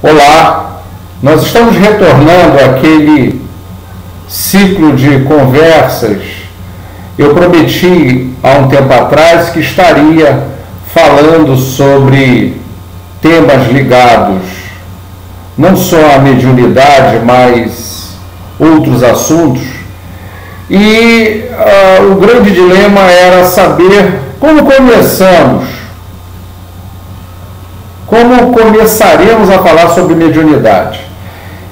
Olá, nós estamos retornando àquele ciclo de conversas. Eu prometi há um tempo atrás que estaria falando sobre temas ligados não só à mediunidade, mas outros assuntos. E o grande dilema era saber como começaremos a falar sobre mediunidade.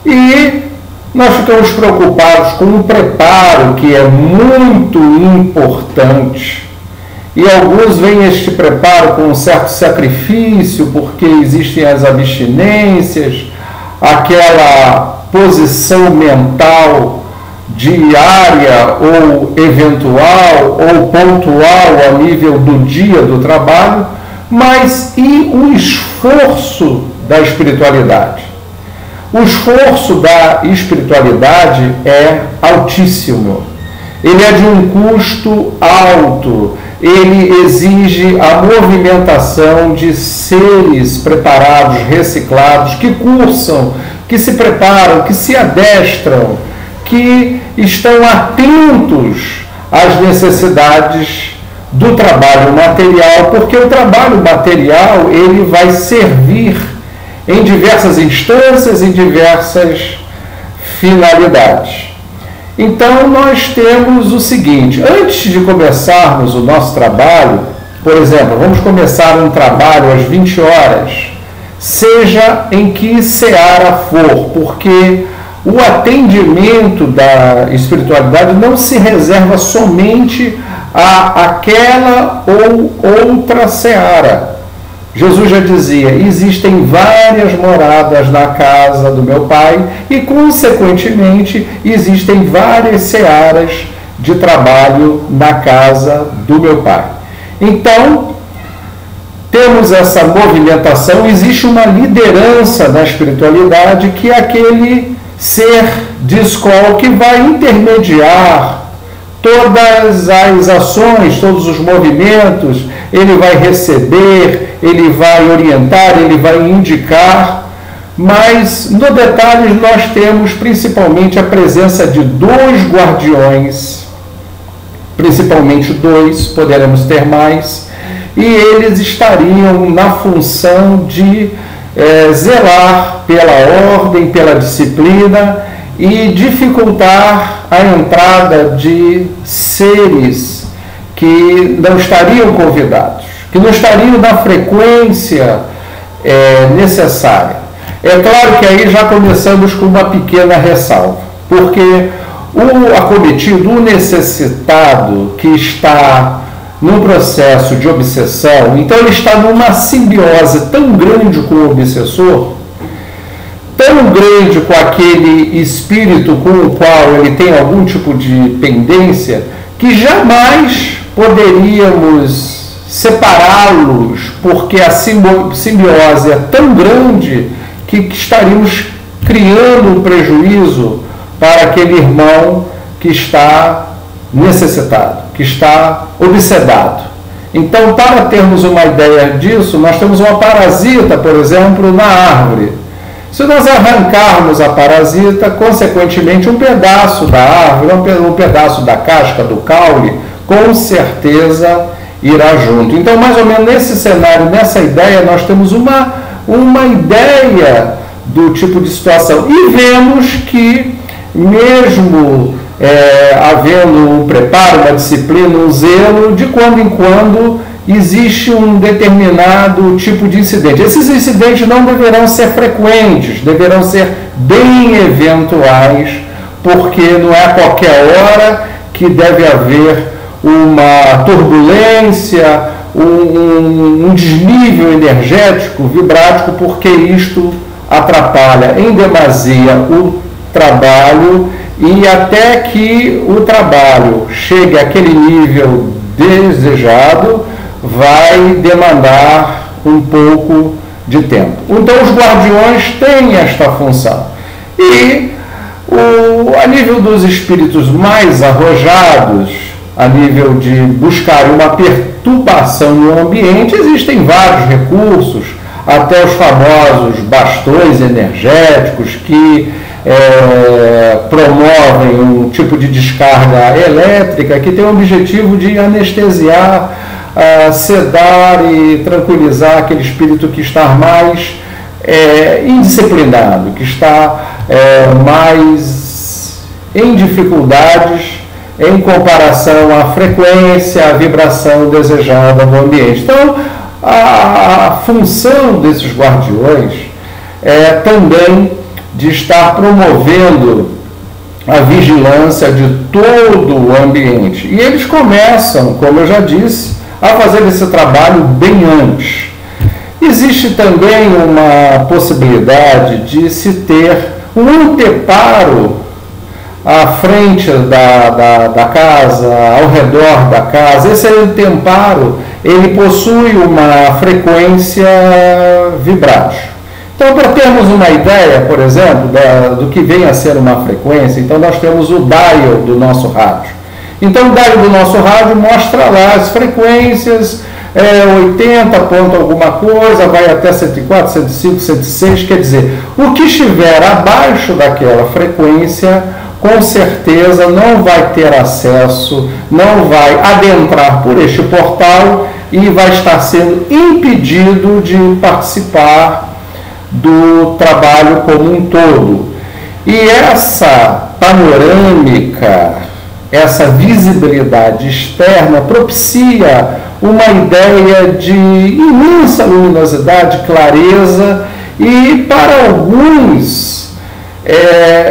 E nós ficamos preocupados com um preparo que é muito importante. E alguns veem este preparo com um certo sacrifício, porque existem as abstinências, aquela posição mental diária ou eventual ou pontual a nível do dia do trabalho, mas e o esforço da espiritualidade? O esforço da espiritualidade é altíssimo, ele é de um custo alto, ele exige a movimentação de seres preparados, reciclados, que cursam, que se preparam, que se adestram, que estão atentos às necessidades do trabalho material, porque o trabalho material ele vai servir em diversas instâncias, em diversas finalidades. Então nós temos o seguinte: antes de começarmos o nosso trabalho, por exemplo, vamos começar um trabalho às 20 horas, seja em que seara for, porque o atendimento da espiritualidade não se reserva somente àquela ou outra seara. Jesus já dizia: existem várias moradas na casa do meu Pai e, consequentemente, existem várias searas de trabalho na casa do meu Pai. Então, temos essa movimentação, existe uma liderança na espiritualidade que é aquele ser de escola que vai intermediar todas as ações, todos os movimentos, ele vai receber, ele vai orientar, ele vai indicar, mas no detalhe nós temos principalmente a presença de dois guardiões, principalmente dois, poderemos ter mais, e eles estariam na função de zelar pela ordem, pela disciplina e dificultar a entrada de seres que não estariam convidados, que não estariam na frequência necessária. É claro que aí já começamos com uma pequena ressalva, porque o acometido, o necessitado que está num processo de obsessão, então ele está numa simbiose tão grande com o obsessor, tão grande com aquele espírito com o qual ele tem algum tipo de pendência, que jamais poderíamos separá-los, porque a simbiose é tão grande que estaríamos criando um prejuízo para aquele irmão que está necessitado, que está obsedado. Então, para termos uma ideia disso, nós temos uma parasita, por exemplo, na árvore. Se nós arrancarmos a parasita, consequentemente um pedaço da árvore, um pedaço da casca, do caule, com certeza irá junto. Então, mais ou menos nesse cenário, nessa ideia, nós temos uma ideia do tipo de situação. E vemos que, mesmo havendo um preparo, uma disciplina, um zelo, de quando em quando existe um determinado tipo de incidente. Esses incidentes não deverão ser frequentes, deverão ser bem eventuais, porque não é a qualquer hora que deve haver uma turbulência, um desnível energético, vibrático, porque isto atrapalha em demasia o trabalho, e até que o trabalho chegue àquele nível desejado, vai demandar um pouco de tempo. Então os guardiões têm esta função. E a nível dos espíritos mais arrojados, a nível de buscar uma perturbação no ambiente, existem vários recursos, até os famosos bastões energéticos que promovem um tipo de descarga elétrica que tem o objetivo de anestesiar, sedar e tranquilizar aquele espírito que está mais indisciplinado, que está mais em dificuldades em comparação à frequência, à vibração desejada no ambiente. Então, a função desses guardiões é também de estar promovendo a vigilância de todo o ambiente. E eles começam, como eu já disse, a fazer esse trabalho bem antes. Existe também uma possibilidade de se ter um anteparo à frente da casa, ao redor da casa. Esse anteparo, ele possui uma frequência vibrátil. Então, para termos uma ideia, por exemplo, do que vem a ser uma frequência, então nós temos o dial do nosso rádio. Então, o dial do nosso rádio mostra lá as frequências, 80 ponto alguma coisa, vai até 104, 105, 106, quer dizer, o que estiver abaixo daquela frequência, com certeza não vai ter acesso, não vai adentrar por este portal e vai estar sendo impedido de participar do trabalho como um todo. E essa panorâmica, essa visibilidade externa propicia uma ideia de imensa luminosidade, clareza, e para alguns,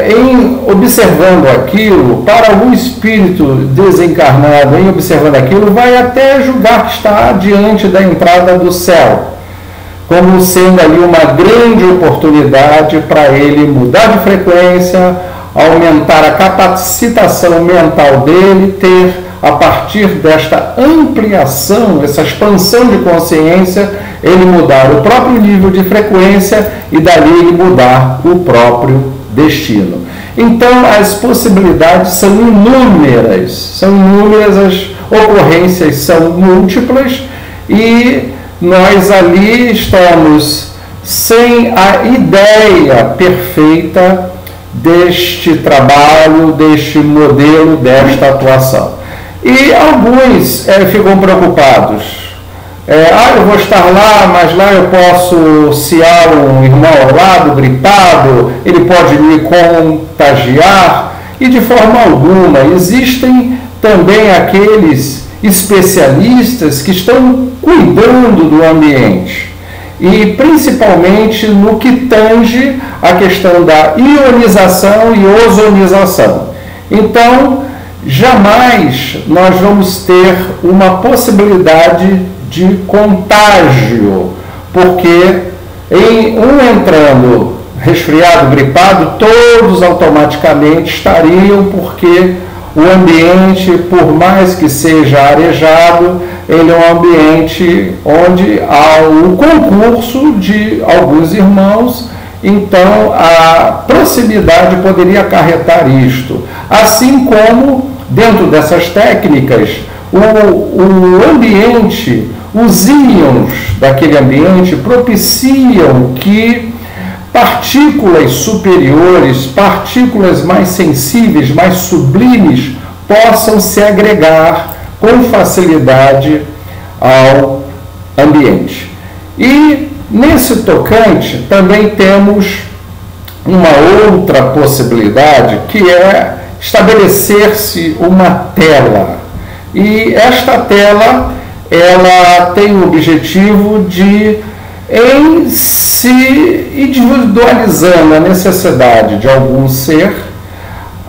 em observando aquilo, para algum espírito desencarnado, em observando aquilo, vai até julgar que está diante da entrada do céu, como sendo ali uma grande oportunidade para ele mudar de frequência, aumentar a capacitação mental dele, ter, a partir desta ampliação, essa expansão de consciência, ele mudar o próprio nível de frequência e dali ele mudar o próprio destino. Então, as possibilidades são inúmeras, as ocorrências são múltiplas e nós ali estamos sem a ideia perfeita deste trabalho, deste modelo, desta atuação. E alguns ficam preocupados. Eu vou estar lá, mas lá eu posso ciar um irmão ao lado, gripado, ele pode me contagiar, e de forma alguma. Existem também aqueles especialistas que estão cuidando do ambiente, e principalmente no que tange a questão da ionização e ozonização. Então, jamais nós vamos ter uma possibilidade de contágio, porque entrando resfriado, gripado, todos automaticamente estariam, porque o ambiente, por mais que seja arejado, ele é um ambiente onde há o concurso de alguns irmãos, então a proximidade poderia acarretar isto. Assim como, dentro dessas técnicas, o ambiente, os íons daquele ambiente propiciam que partículas superiores, partículas mais sensíveis, mais sublimes, possam se agregar com facilidade ao ambiente. E nesse tocante também temos uma outra possibilidade, que é estabelecer-se uma tela. E esta tela, ela tem o objetivo de, em se individualizando a necessidade de algum ser,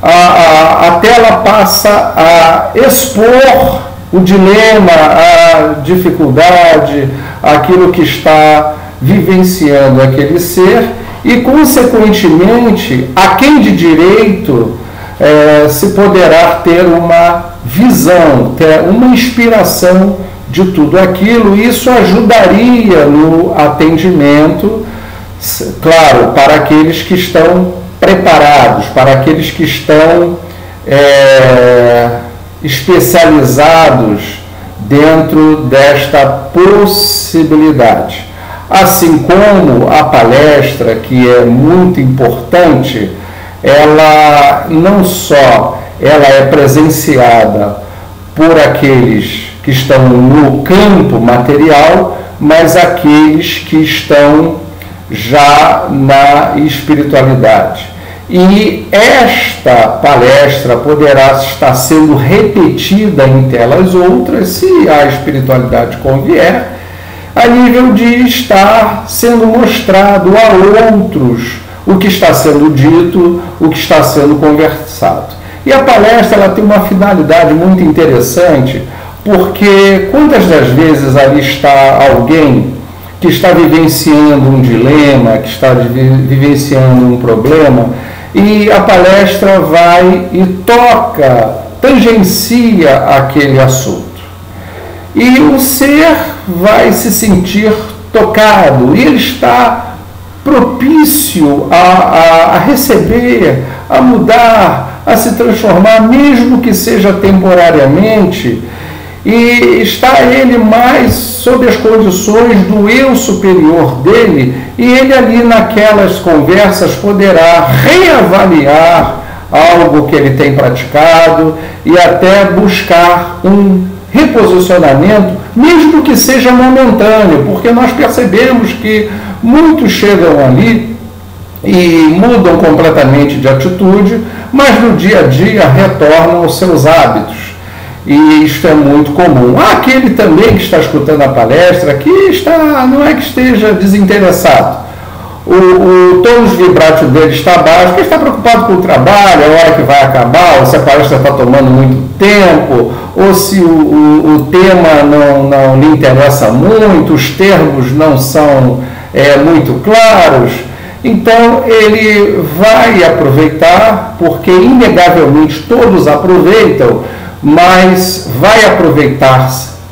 a tela passa a expor o dilema, a dificuldade, aquilo que está vivenciando aquele ser, e consequentemente, a quem de direito se poderá ter uma visão, ter uma inspiração de tudo aquilo. Isso ajudaria no atendimento, claro, para aqueles que estão preparados, para aqueles que estão especializados dentro desta possibilidade. Assim como a palestra, que é muito importante, ela não só ela é presenciada por aqueles que estão no campo material, mas aqueles que estão já na espiritualidade. E esta palestra poderá estar sendo repetida entre elas outras, se a espiritualidade convier, a nível de estar sendo mostrado a outros o que está sendo dito, o que está sendo conversado. E a palestra ela tem uma finalidade muito interessante, porque quantas das vezes ali está alguém que está vivenciando um dilema, que está vivenciando um problema, e a palestra vai e toca, tangencia aquele assunto. E o ser vai se sentir tocado, e ele está propício a receber, a mudar, a se transformar, mesmo que seja temporariamente, e está ele mais sob as condições do eu superior dele, e ele ali naquelas conversas poderá reavaliar algo que ele tem praticado e até buscar um reposicionamento, mesmo que seja momentâneo, porque nós percebemos que muitos chegam ali e mudam completamente de atitude, mas no dia a dia retornam aos seus hábitos. E isto é muito comum. Aquele também que está escutando a palestra, que está, não é que esteja desinteressado. O tônus vibrátil dele está baixo, porque está preocupado com o trabalho, a hora que vai acabar, ou se a palestra está tomando muito tempo, ou se o tema não lhe interessa muito, os termos não são muito claros. Então ele vai aproveitar, porque inegavelmente todos aproveitam, mas vai aproveitar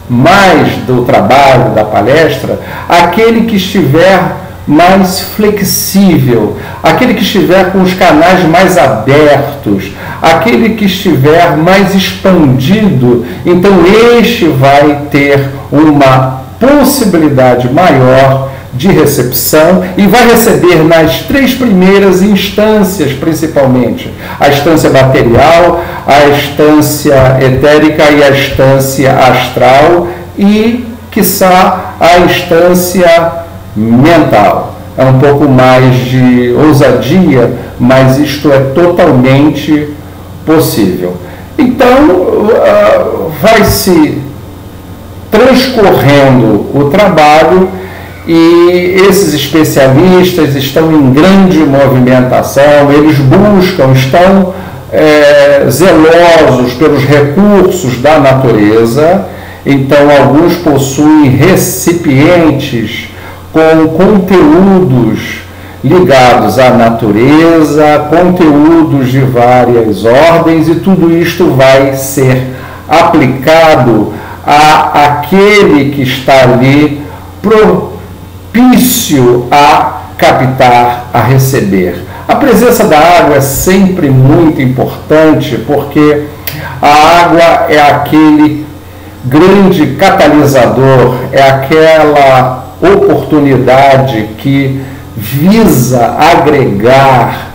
mais do trabalho, da palestra, aquele que estiver mais flexível, aquele que estiver com os canais mais abertos, aquele que estiver mais expandido. Então este vai ter uma possibilidade maior de recepção e vai receber nas 3 primeiras instâncias, principalmente a instância material, a instância etérica e a instância astral e, quiçá, a instância mental. É um pouco mais de ousadia, mas isto é totalmente possível. Então, vai se transcorrendo o trabalho e esses especialistas estão em grande movimentação, eles buscam, estão zelosos pelos recursos da natureza. Então, alguns possuem recipientes com conteúdos ligados à natureza, conteúdos de várias ordens, e tudo isto vai ser aplicado àquele que está ali propício a captar, a receber. A presença da água é sempre muito importante, porque a água é aquele grande catalisador, é aquela oportunidade que visa agregar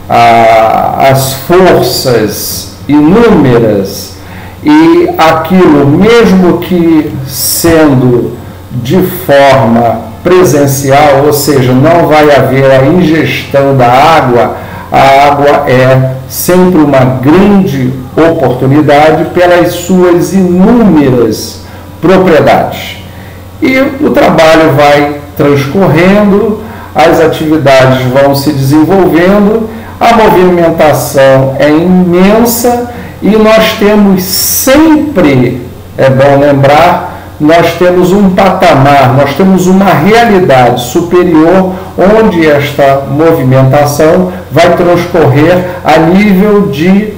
as forças inúmeras, e aquilo, mesmo que sendo de forma presencial, ou seja, não vai haver a ingestão da água, a água é sempre uma grande oportunidade pelas suas inúmeras propriedades. E o trabalho vai transcorrendo, as atividades vão se desenvolvendo, a movimentação é imensa e nós temos sempre, é bom lembrar, nós temos um patamar, nós temos uma realidade superior onde esta movimentação vai transcorrer a nível de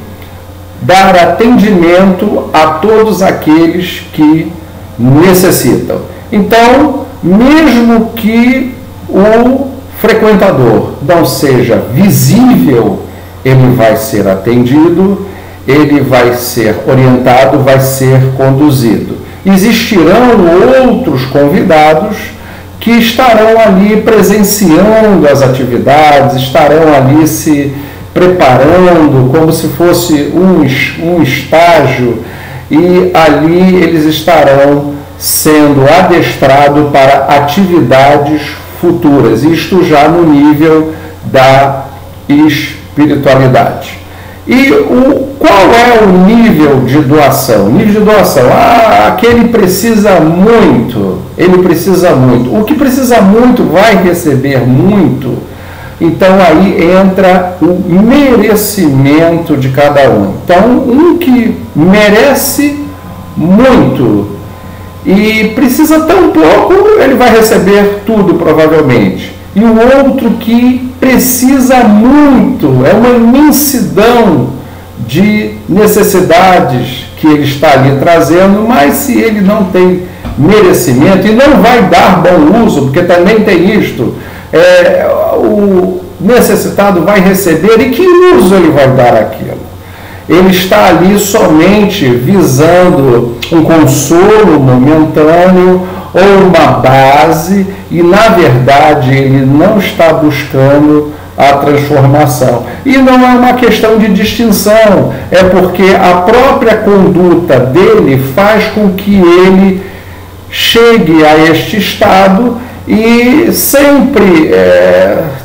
dar atendimento a todos aqueles que necessitam. Então, mesmo que o frequentador não seja visível, ele vai ser atendido, ele vai ser orientado, vai ser conduzido. Existirão outros convidados que estarão ali presenciando as atividades, estarão ali se preparando como se fosse um estágio, e ali eles estarão sendo adestrados para atividades futuras, isto já no nível da espiritualidade. E qual é o nível de doação? O nível de doação, aquele precisa muito, ele precisa muito. O que precisa muito vai receber muito. Então aí entra o merecimento de cada um. Então, um que merece muito e precisa tão pouco, ele vai receber tudo provavelmente. E o outro que precisa muito, é uma imensidão de necessidades que ele está ali trazendo, mas se ele não tem merecimento, e não vai dar bom uso, porque também tem isto, o necessitado vai receber, e que uso ele vai dar aquilo? Ele está ali somente visando um consolo momentâneo ou uma base, e na verdade ele não está buscando a transformação. E não é uma questão de distinção, é porque a própria conduta dele faz com que ele chegue a este estado e sempre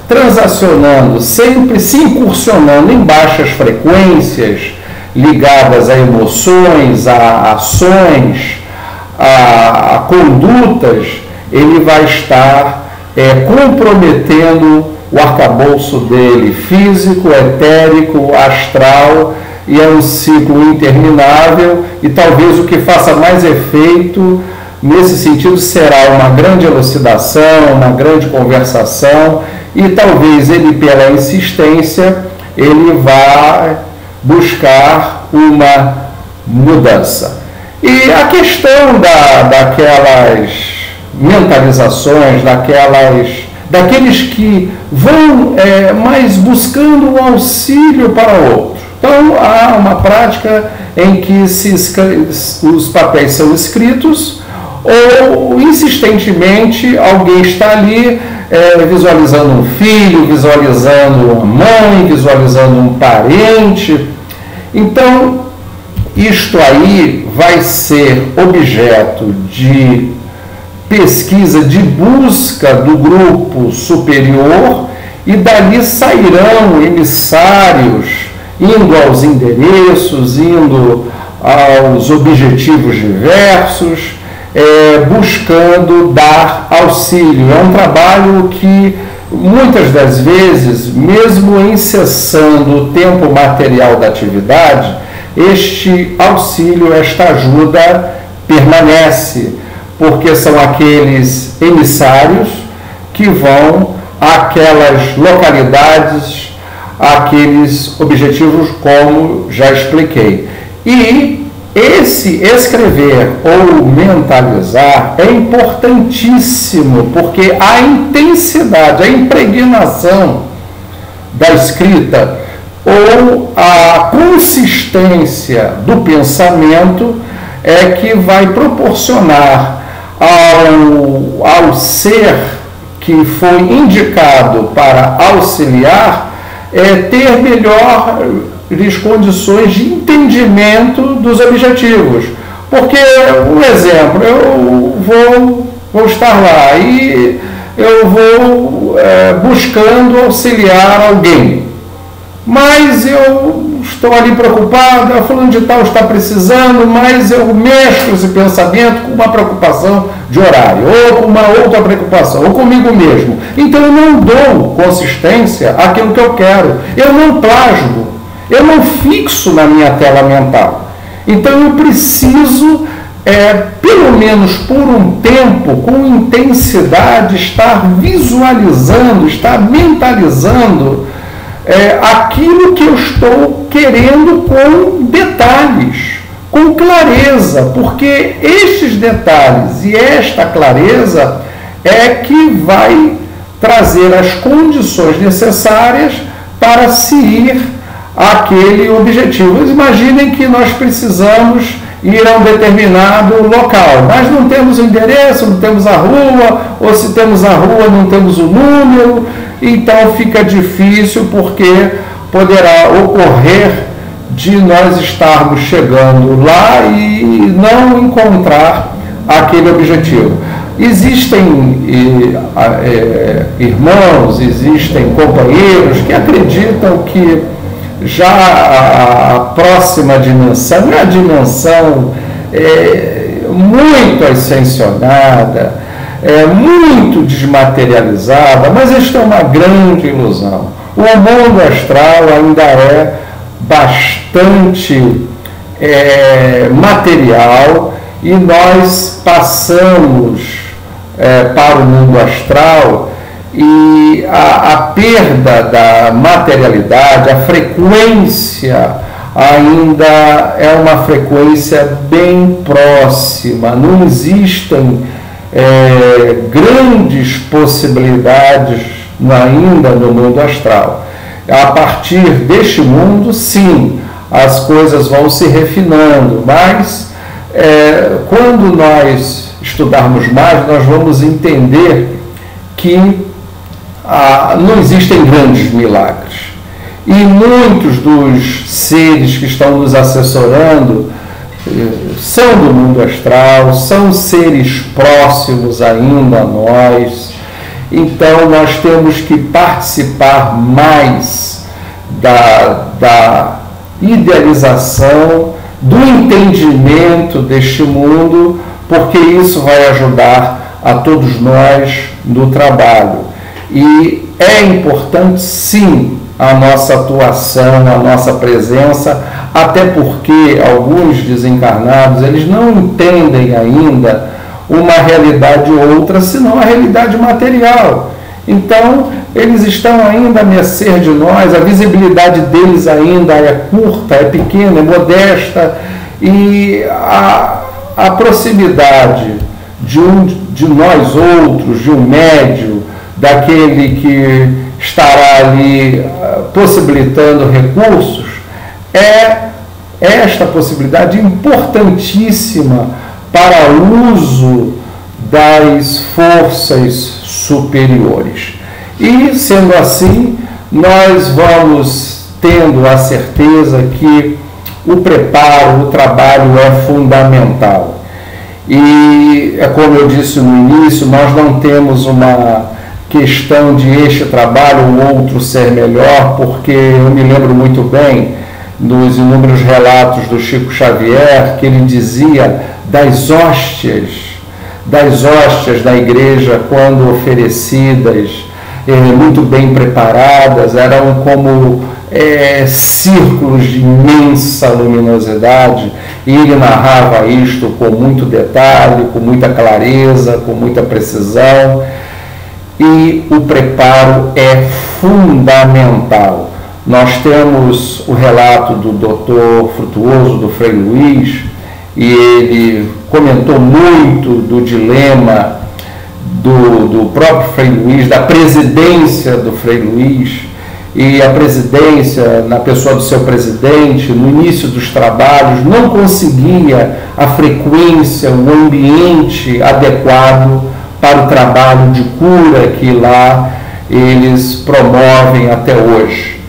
transacionando, sempre se incursionando em baixas frequências ligadas a emoções, a ações, a condutas, ele vai estar comprometendo o arcabouço dele físico, etérico, astral, e é um ciclo interminável, e talvez o que faça mais efeito nesse sentido será uma grande elucidação, uma grande conversação, e talvez ele, pela insistência, ele vá buscar uma mudança. E a questão daquelas mentalizações, daqueles que vão mais buscando um auxílio para o outro. Então, há uma prática em que os papéis são escritos, ou insistentemente alguém está ali visualizando um filho, visualizando uma mãe, visualizando um parente. Então, isto aí vai ser objeto de pesquisa, de busca do grupo superior, e dali sairão emissários indo aos endereços, indo aos objetivos diversos, buscando dar auxílio. É um trabalho que muitas das vezes, mesmo em cessando o tempo material da atividade, este auxílio, esta ajuda permanece, porque são aqueles emissários que vão àquelas localidades, àqueles objetivos, como já expliquei. E esse escrever ou mentalizar é importantíssimo, porque a intensidade, a impregnação da escrita ou a consistência do pensamento é que vai proporcionar ao ser que foi indicado para auxiliar ter melhores condições de entendimento dos objetivos. Porque, um exemplo, eu vou estar lá e eu vou buscando auxiliar alguém, mas eu estou ali preocupado, fulano de tal está precisando, mas eu mesclo esse pensamento com uma preocupação de horário, ou com uma outra preocupação, ou comigo mesmo. Então eu não dou consistência àquilo que eu quero, eu não plasmo, eu não fixo na minha tela mental. Então eu preciso, pelo menos por um tempo, com intensidade, estar visualizando, estar mentalizando aquilo que eu estou querendo com detalhes, com clareza, porque estes detalhes e esta clareza é que vai trazer as condições necessárias para se ir àquele objetivo. Imaginem que nós precisamos ir a um determinado local, mas não temos o endereço, não temos a rua, ou se temos a rua, não temos o número, então fica difícil, porque poderá ocorrer de nós estarmos chegando lá e não encontrar aquele objetivo. Existem irmãos, existem companheiros que acreditam que já a próxima dimensão é a dimensão muito ascensionada, muito desmaterializada, mas isto é uma grande ilusão. O mundo astral ainda é bastante material, e nós passamos para o mundo astral, e a perda da materialidade, a frequência ainda é uma frequência bem próxima, não existem grandes possibilidades ainda no mundo astral. A partir deste mundo, sim, as coisas vão se refinando, mas quando nós estudarmos mais, nós vamos entender que não existem grandes milagres. E muitos dos seres que estão nos assessorando são do mundo astral, são seres próximos ainda a nós. Então nós temos que participar mais da idealização, do entendimento deste mundo, porque isso vai ajudar a todos nós no trabalho. E é importante, sim, a nossa atuação, a nossa presença, até porque alguns desencarnados, eles não entendem ainda uma realidade ou outra, senão a realidade material. Então, eles estão ainda a mercê de nós, a visibilidade deles ainda é curta, é pequena, é modesta, e a proximidade de nós outros, de um médium, daquele que estará ali possibilitando recursos, é esta possibilidade importantíssima para o uso das forças superiores. E, sendo assim, nós vamos tendo a certeza que o preparo, o trabalho é fundamental. E, como eu disse no início, nós não temos uma questão de este trabalho ou outro ser melhor, porque eu me lembro muito bem dos inúmeros relatos do Chico Xavier, que ele dizia das hóstias da igreja, quando oferecidas, muito bem preparadas, eram como círculos de imensa luminosidade, e ele narrava isto com muito detalhe, com muita clareza, com muita precisão. E o preparo é fundamental. Nós temos o relato do Dr. Frutuoso, do Frei Luiz, e ele comentou muito do dilema do próprio Frei Luiz, da presidência do Frei Luiz, e a presidência, na pessoa do seu presidente, no início dos trabalhos, não conseguia a frequência, o ambiente adequado para o trabalho de cura que lá eles promovem até hoje.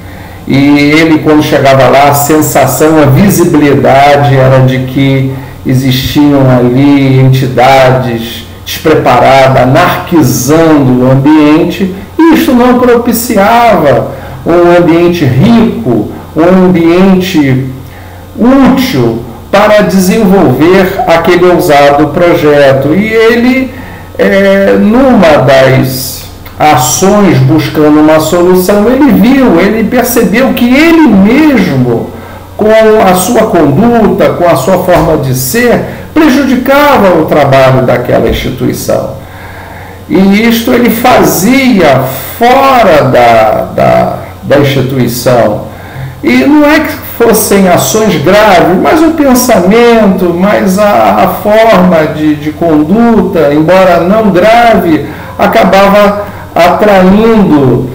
E ele, quando chegava lá, a sensação, a visibilidade era de que existiam ali entidades despreparadas, anarquizando o ambiente, e isso não propiciava um ambiente rico, um ambiente útil para desenvolver aquele ousado projeto. E ele, numa das ações buscando uma solução, ele percebeu que ele mesmo, com a sua conduta, com a sua forma de ser, prejudicava o trabalho daquela instituição. E isto ele fazia fora da instituição. E não é que fossem ações graves, mas o pensamento, mas a forma de conduta, embora não grave, acabava atraindo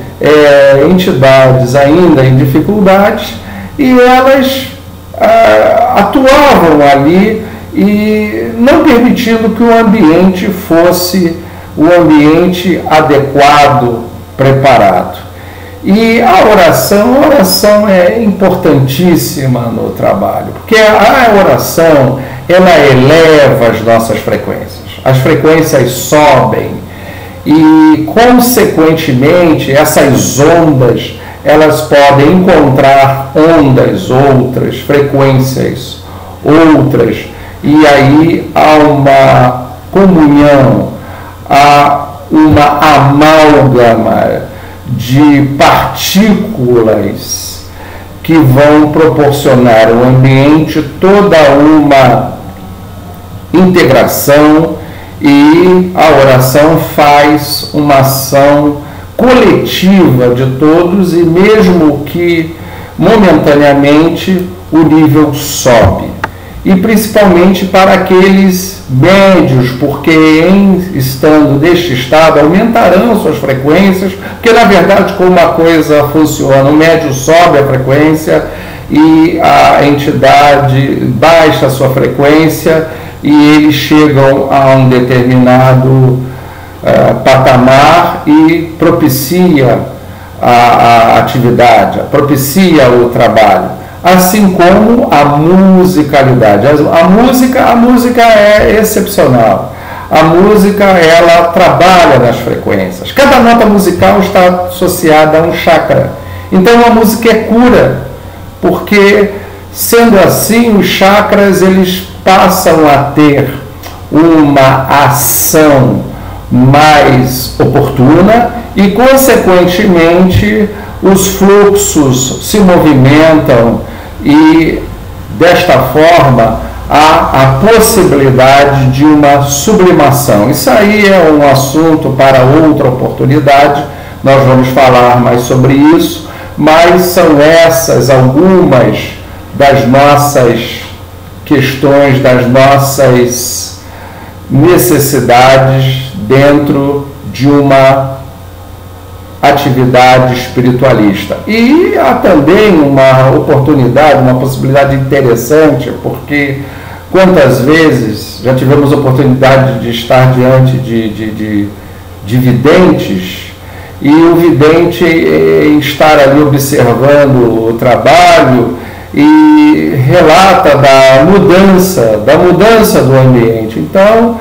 entidades ainda em dificuldades, e elas atuavam ali e não permitindo que o ambiente fosse o ambiente adequado, preparado. E a oração é importantíssima no trabalho, porque a oração, ela eleva as nossas frequências. As frequências sobem e, consequentemente, essas ondas, elas podem encontrar ondas outras, frequências outras, e aí há uma comunhão, há uma amálgama de partículas que vão proporcionar ao ambiente toda uma integração, e a oração faz uma ação coletiva de todos, e mesmo que momentaneamente o nível sobe. E principalmente para aqueles médios, porque estando neste estado aumentarão suas frequências, porque na verdade como a coisa funciona, o médio sobe a frequência e a entidade baixa a sua frequência, e eles chegam a um determinado patamar e propicia a atividade, propicia o trabalho. Assim como a musicalidade. A música é excepcional. A música, ela trabalha nas frequências. Cada nota musical está associada a um chakra. Então a música é cura, porque sendo assim, os chakras eles passam a ter uma ação mais oportuna e, consequentemente, os fluxos se movimentam e, desta forma, há a possibilidade de uma sublimação. Isso aí é um assunto para outra oportunidade, nós vamos falar mais sobre isso, mas são essas algumas das nossas questões, das nossas necessidades dentro de uma atividade espiritualista. E há também uma oportunidade, uma possibilidade interessante, porque quantas vezes já tivemos oportunidade de estar diante de videntes, e o vidente estar ali observando o trabalho e relata da mudança do ambiente. Então,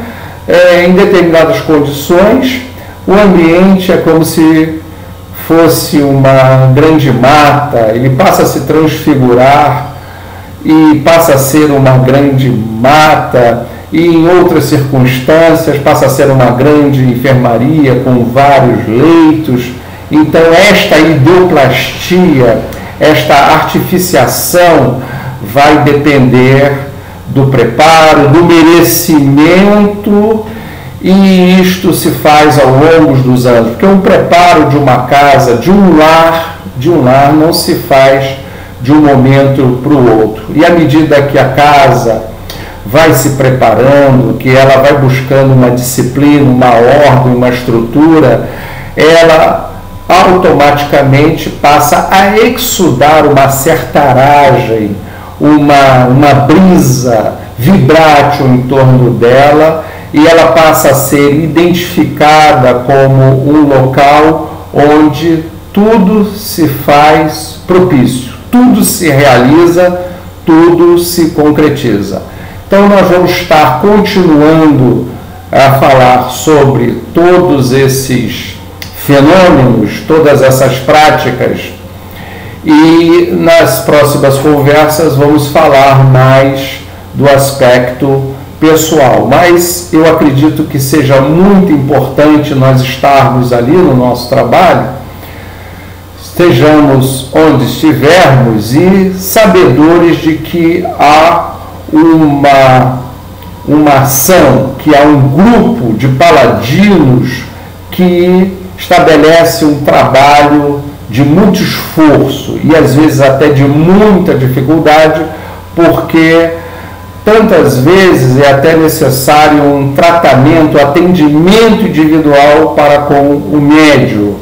em determinadas condições, o ambiente é como se fosse uma grande mata, ele passa a se transfigurar e passa a ser uma grande mata, e em outras circunstâncias passa a ser uma grande enfermaria com vários leitos. Então esta ideoplastia, esta artificiação vai depender do preparo, do merecimento, e isto se faz ao longo dos anos, porque um preparo de uma casa, de um lar não se faz de um momento para o outro. E à medida que a casa vai se preparando, que ela vai buscando uma disciplina, uma ordem, uma estrutura, ela automaticamente passa a exudar uma certa aragem, uma brisa vibrátil em torno dela, e ela passa a ser identificada como um local onde tudo se faz propício, tudo se realiza, tudo se concretiza. Então nós vamos estar continuando a falar sobre todos esses fenômenos, todas essas práticas, e nas próximas conversas vamos falar mais do aspecto pessoal, mas eu acredito que seja muito importante nós estarmos ali no nosso trabalho, estejamos onde estivermos e sabedores de que há uma ação, que há um grupo de paladinos que estabelece um trabalho de muito esforço e às vezes até de muita dificuldade, porque tantas vezes é até necessário um tratamento, atendimento individual para com o médium,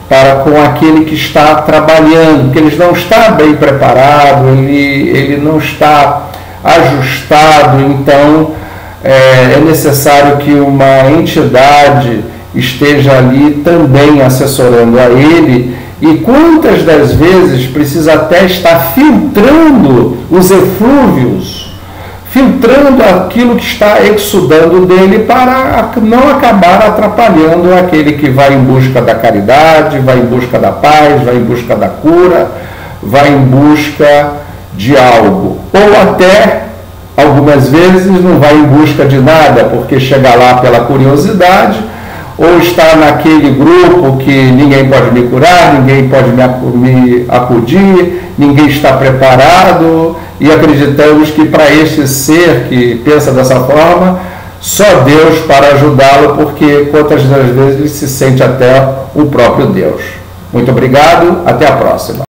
para com aquele que está trabalhando, porque ele não está bem preparado, ele não está ajustado, então é necessário que uma entidade esteja ali também assessorando a ele, e quantas das vezes precisa até estar filtrando os eflúvios, filtrando aquilo que está exudando dele para não acabar atrapalhando aquele que vai em busca da caridade, vai em busca da paz, vai em busca da cura, vai em busca de algo. Ou até, algumas vezes, não vai em busca de nada, porque chega lá pela curiosidade, ou está naquele grupo que ninguém pode me curar, ninguém pode me acudir, ninguém está preparado, e acreditamos que para este ser que pensa dessa forma, só Deus para ajudá-lo, porque quantas das vezes ele se sente até o próprio Deus. Muito obrigado, até a próxima.